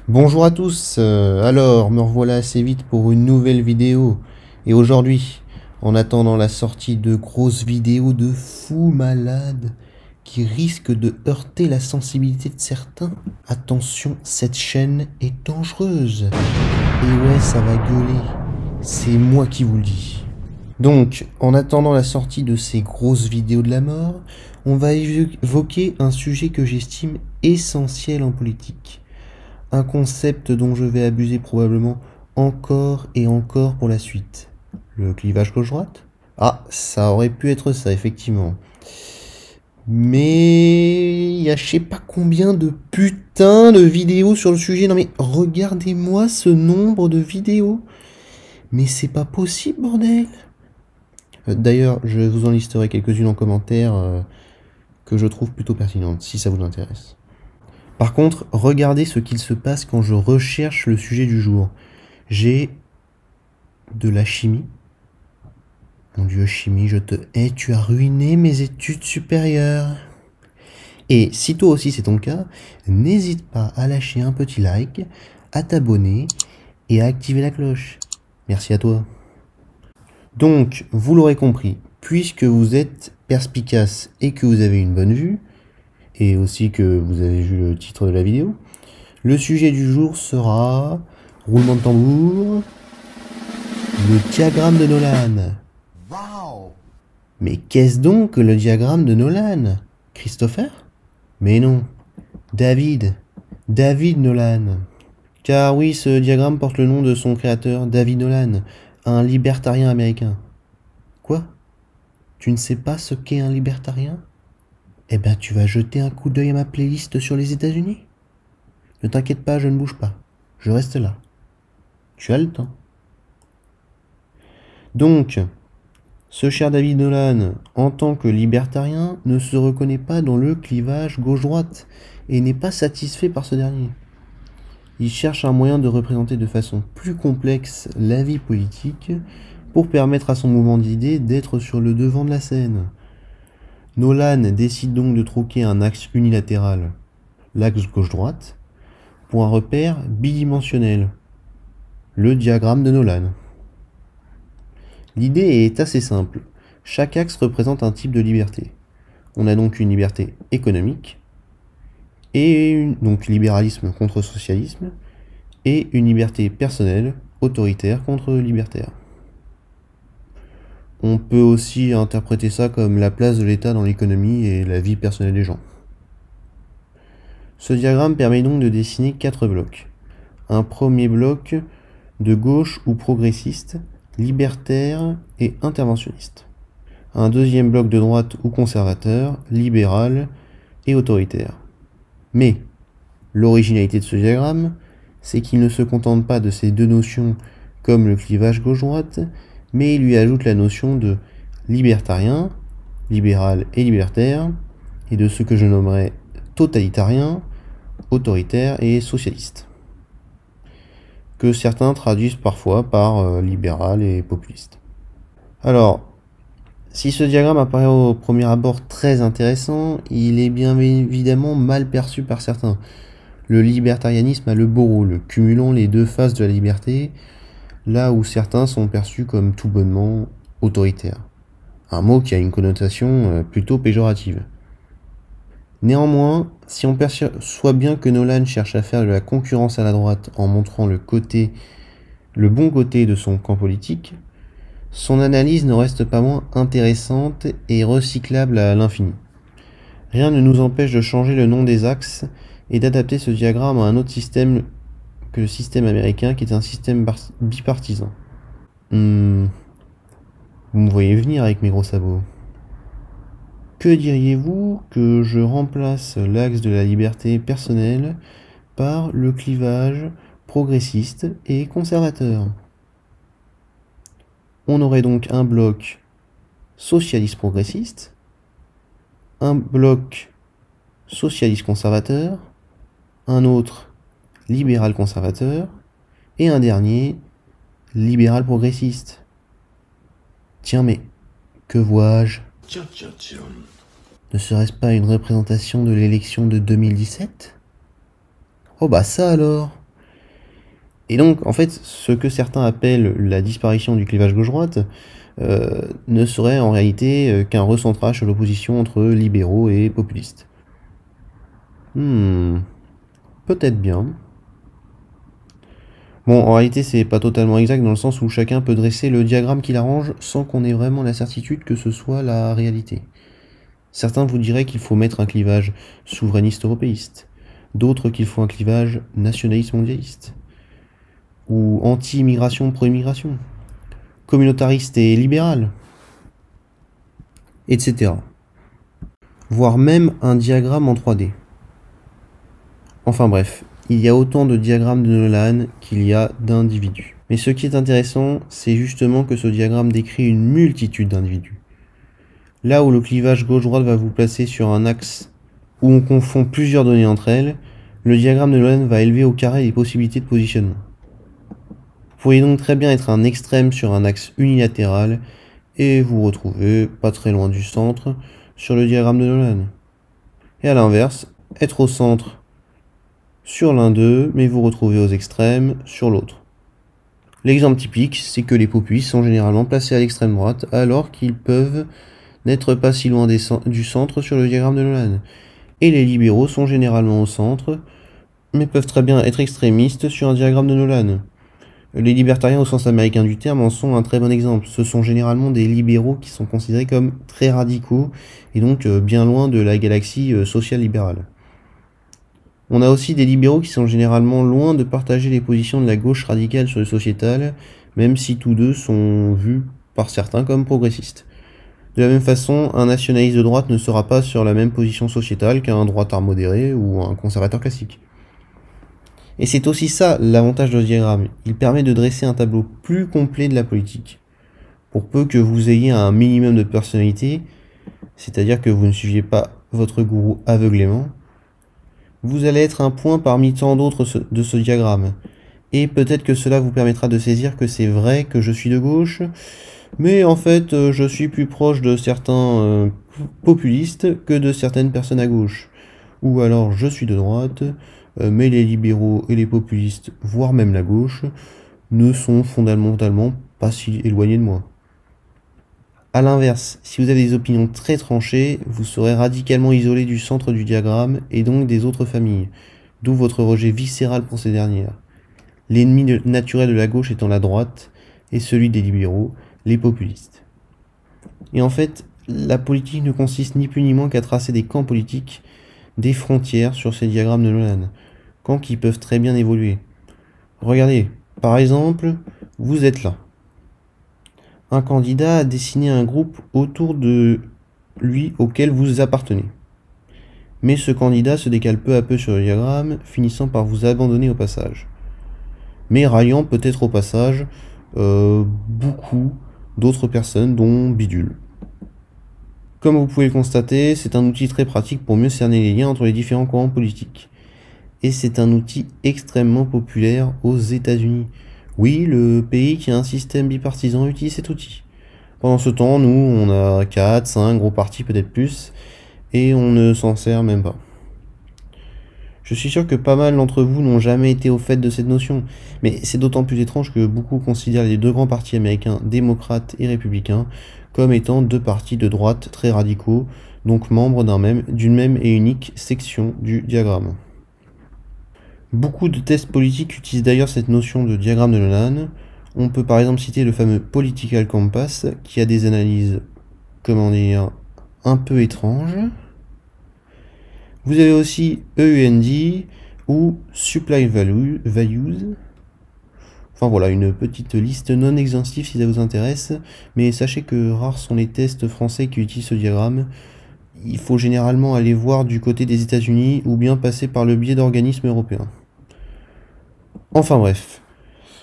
Bonjour à tous, alors me revoilà assez vite pour une nouvelle vidéo. Et aujourd'hui, en attendant la sortie de grosses vidéos de fous malades qui risquent de heurter la sensibilité de certains, attention, cette chaîne est dangereuse. Et ouais, ça va gueuler, c'est moi qui vous le dis. Donc, en attendant la sortie de ces grosses vidéos de la mort, on va évoquer un sujet que j'estime essentiel en politique. Un concept dont je vais abuser probablement encore et encore pour la suite. Le clivage gauche-droite? Ah, ça aurait pu être ça, effectivement. Mais il y a je sais pas combien de putains de vidéos sur le sujet. Non mais regardez-moi ce nombre de vidéos. Mais c'est pas possible, bordel. D'ailleurs, je vous en listerai quelques-unes en commentaire que je trouve plutôt pertinentes, si ça vous intéresse. Par contre, regardez ce qu'il se passe quand je recherche le sujet du jour. J'ai de la chimie. Mon Dieu, chimie, je te hais, tu as ruiné mes études supérieures. Et si toi aussi c'est ton cas, n'hésite pas à lâcher un petit like, à t'abonner et à activer la cloche. Merci à toi. Donc, vous l'aurez compris, puisque vous êtes perspicace et que vous avez une bonne vue, et aussi que vous avez vu le titre de la vidéo, le sujet du jour sera, roulement de tambour, le diagramme de Nolan. Wow. Mais qu'est-ce donc que le diagramme de Nolan? Christopher? Mais non, David Nolan. Car oui, ce diagramme porte le nom de son créateur, David Nolan, un libertarien américain. Quoi? Tu ne sais pas ce qu'est un libertarien? Eh ben tu vas jeter un coup d'œil à ma playlist sur les États-Unis. Ne t'inquiète pas, je ne bouge pas. Je reste là. Tu as le temps. Donc, ce cher David Nolan, en tant que libertarien, ne se reconnaît pas dans le clivage gauche-droite et n'est pas satisfait par ce dernier. Il cherche un moyen de représenter de façon plus complexe la vie politique pour permettre à son mouvement d'idées d'être sur le devant de la scène. Nolan décide donc de troquer un axe unilatéral, l'axe gauche-droite, pour un repère bidimensionnel, le diagramme de Nolan. L'idée est assez simple. Chaque axe représente un type de liberté. On a donc une liberté économique, donc libéralisme contre socialisme, et une liberté personnelle, autoritaire contre libertaire. On peut aussi interpréter ça comme la place de l'État dans l'économie et la vie personnelle des gens. Ce diagramme permet donc de dessiner 4 blocs. Un premier bloc de gauche ou progressiste, libertaire et interventionniste. Un deuxième bloc de droite ou conservateur, libéral et autoritaire. Mais l'originalité de ce diagramme, c'est qu'il ne se contente pas de ces deux notions comme le clivage gauche-droite, mais il lui ajoute la notion de libertarien, libéral et libertaire, et de ce que je nommerais totalitarien, autoritaire et socialiste, que certains traduisent parfois par libéral et populiste. Alors, si ce diagramme apparaît au premier abord très intéressant, il est bien évidemment mal perçu par certains. Le libertarianisme a le beau rôle, cumulant les deux faces de la liberté, là où certains sont perçus comme tout bonnement autoritaires. Un mot qui a une connotation plutôt péjorative. Néanmoins, si on perçoit bien que Nolan cherche à faire de la concurrence à la droite en montrant le bon côté de son camp politique, son analyse ne reste pas moins intéressante et recyclable à l'infini. Rien ne nous empêche de changer le nom des axes et d'adapter ce diagramme à un autre système que le système américain qui est un système bipartisan. Vous me voyez venir avec mes gros sabots. Que diriez-vous que je remplace l'axe de la liberté personnelle par le clivage progressiste et conservateur? On aurait donc un bloc socialiste progressiste, un bloc socialiste conservateur, un autre libéral conservateur, et un dernier libéral progressiste. Tiens mais, que vois-je? Ne serait-ce pas une représentation de l'élection de 2017? Oh bah ça alors! Et donc, en fait, ce que certains appellent la disparition du clivage gauche-droite ne serait en réalité qu'un recentrage sur l'opposition entre libéraux et populistes. Peut-être bien. Bon, en réalité, c'est pas totalement exact dans le sens où chacun peut dresser le diagramme qu'il arrange sans qu'on ait vraiment la certitude que ce soit la réalité. Certains vous diraient qu'il faut mettre un clivage souverainiste européiste, d'autres qu'il faut un clivage nationaliste mondialiste, ou anti-immigration pro-immigration, communautariste et libéral, etc. Voire même un diagramme en 3D. Enfin bref, il y a autant de diagrammes de Nolan qu'il y a d'individus. Mais ce qui est intéressant, c'est justement que ce diagramme décrit une multitude d'individus. Là où le clivage gauche-droite va vous placer sur un axe où on confond plusieurs données entre elles, le diagramme de Nolan va élever au carré les possibilités de positionnement. Vous pourriez donc très bien être un extrême sur un axe unilatéral et vous retrouver pas très loin du centre sur le diagramme de Nolan. Et à l'inverse, être au centre sur l'un d'eux, mais vous retrouvez aux extrêmes sur l'autre. L'exemple typique, c'est que les populistes sont généralement placés à l'extrême droite, alors qu'ils peuvent n'être pas si loin du centre sur le diagramme de Nolan. Et les libéraux sont généralement au centre, mais peuvent très bien être extrémistes sur un diagramme de Nolan. Les libertariens au sens américain du terme en sont un très bon exemple. Ce sont généralement des libéraux qui sont considérés comme très radicaux, et donc bien loin de la galaxie sociale-libérale. On a aussi des libéraux qui sont généralement loin de partager les positions de la gauche radicale sur le sociétal, même si tous deux sont vus par certains comme progressistes. De la même façon, un nationaliste de droite ne sera pas sur la même position sociétale qu'un droitard modéré ou un conservateur classique. Et c'est aussi ça l'avantage de ce diagramme, il permet de dresser un tableau plus complet de la politique. Pour peu que vous ayez un minimum de personnalité, c'est-à-dire que vous ne suiviez pas votre gourou aveuglément, vous allez être un point parmi tant d'autres de ce diagramme. Et peut-être que cela vous permettra de saisir que c'est vrai que je suis de gauche, mais en fait je suis plus proche de certains populistes que de certaines personnes à gauche. Ou alors je suis de droite, mais les libéraux et les populistes, voire même la gauche, ne sont fondamentalement pas si éloignés de moi. A l'inverse, si vous avez des opinions très tranchées, vous serez radicalement isolé du centre du diagramme et donc des autres familles, d'où votre rejet viscéral pour ces dernières. L'ennemi naturel de la gauche étant la droite, et celui des libéraux, les populistes. Et en fait, la politique ne consiste ni plus ni moins qu'à tracer des camps politiques, des frontières sur ces diagrammes de Nolan, camps qui peuvent très bien évoluer. Regardez, par exemple, vous êtes là. Un candidat a dessiné un groupe autour de lui auquel vous appartenez. Mais ce candidat se décale peu à peu sur le diagramme, finissant par vous abandonner au passage. Mais raillant peut-être au passage beaucoup d'autres personnes, dont Bidule. Comme vous pouvez le constater, c'est un outil très pratique pour mieux cerner les liens entre les différents courants politiques. Et c'est un outil extrêmement populaire aux États-Unis. Oui, le pays qui a un système bipartisan utilise cet outil. Pendant ce temps, nous, on a 4, 5 gros partis, peut-être plus, et on ne s'en sert même pas. Je suis sûr que pas mal d'entre vous n'ont jamais été au fait de cette notion, mais c'est d'autant plus étrange que beaucoup considèrent les deux grands partis américains, démocrates et républicains, comme étant deux partis de droite très radicaux, donc membres d'une même et unique section du diagramme. Beaucoup de tests politiques utilisent d'ailleurs cette notion de diagramme de Nolan. On peut par exemple citer le fameux Political Compass, qui a des analyses, comment dire, un peu étranges. Vous avez aussi EUND ou Supply Values. Enfin voilà, une petite liste non exhaustive si ça vous intéresse, mais sachez que rares sont les tests français qui utilisent ce diagramme. Il faut généralement aller voir du côté des États-Unis ou bien passer par le biais d'organismes européens. Enfin bref,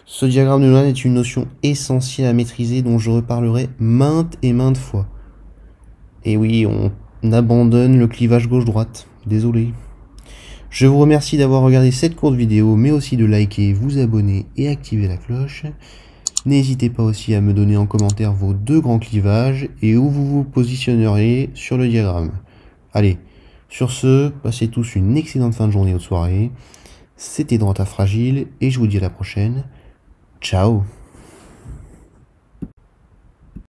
ce diagramme de Nolan est une notion essentielle à maîtriser dont je reparlerai maintes et maintes fois. Et oui, on abandonne le clivage gauche-droite, désolé. Je vous remercie d'avoir regardé cette courte vidéo, mais aussi de liker, vous abonner et activer la cloche. N'hésitez pas aussi à me donner en commentaire vos deux grands clivages et où vous vous positionneriez sur le diagramme. Allez, sur ce, passez tous une excellente fin de journée ou de soirée. C'était Droite à Fragile et je vous dis à la prochaine. Ciao!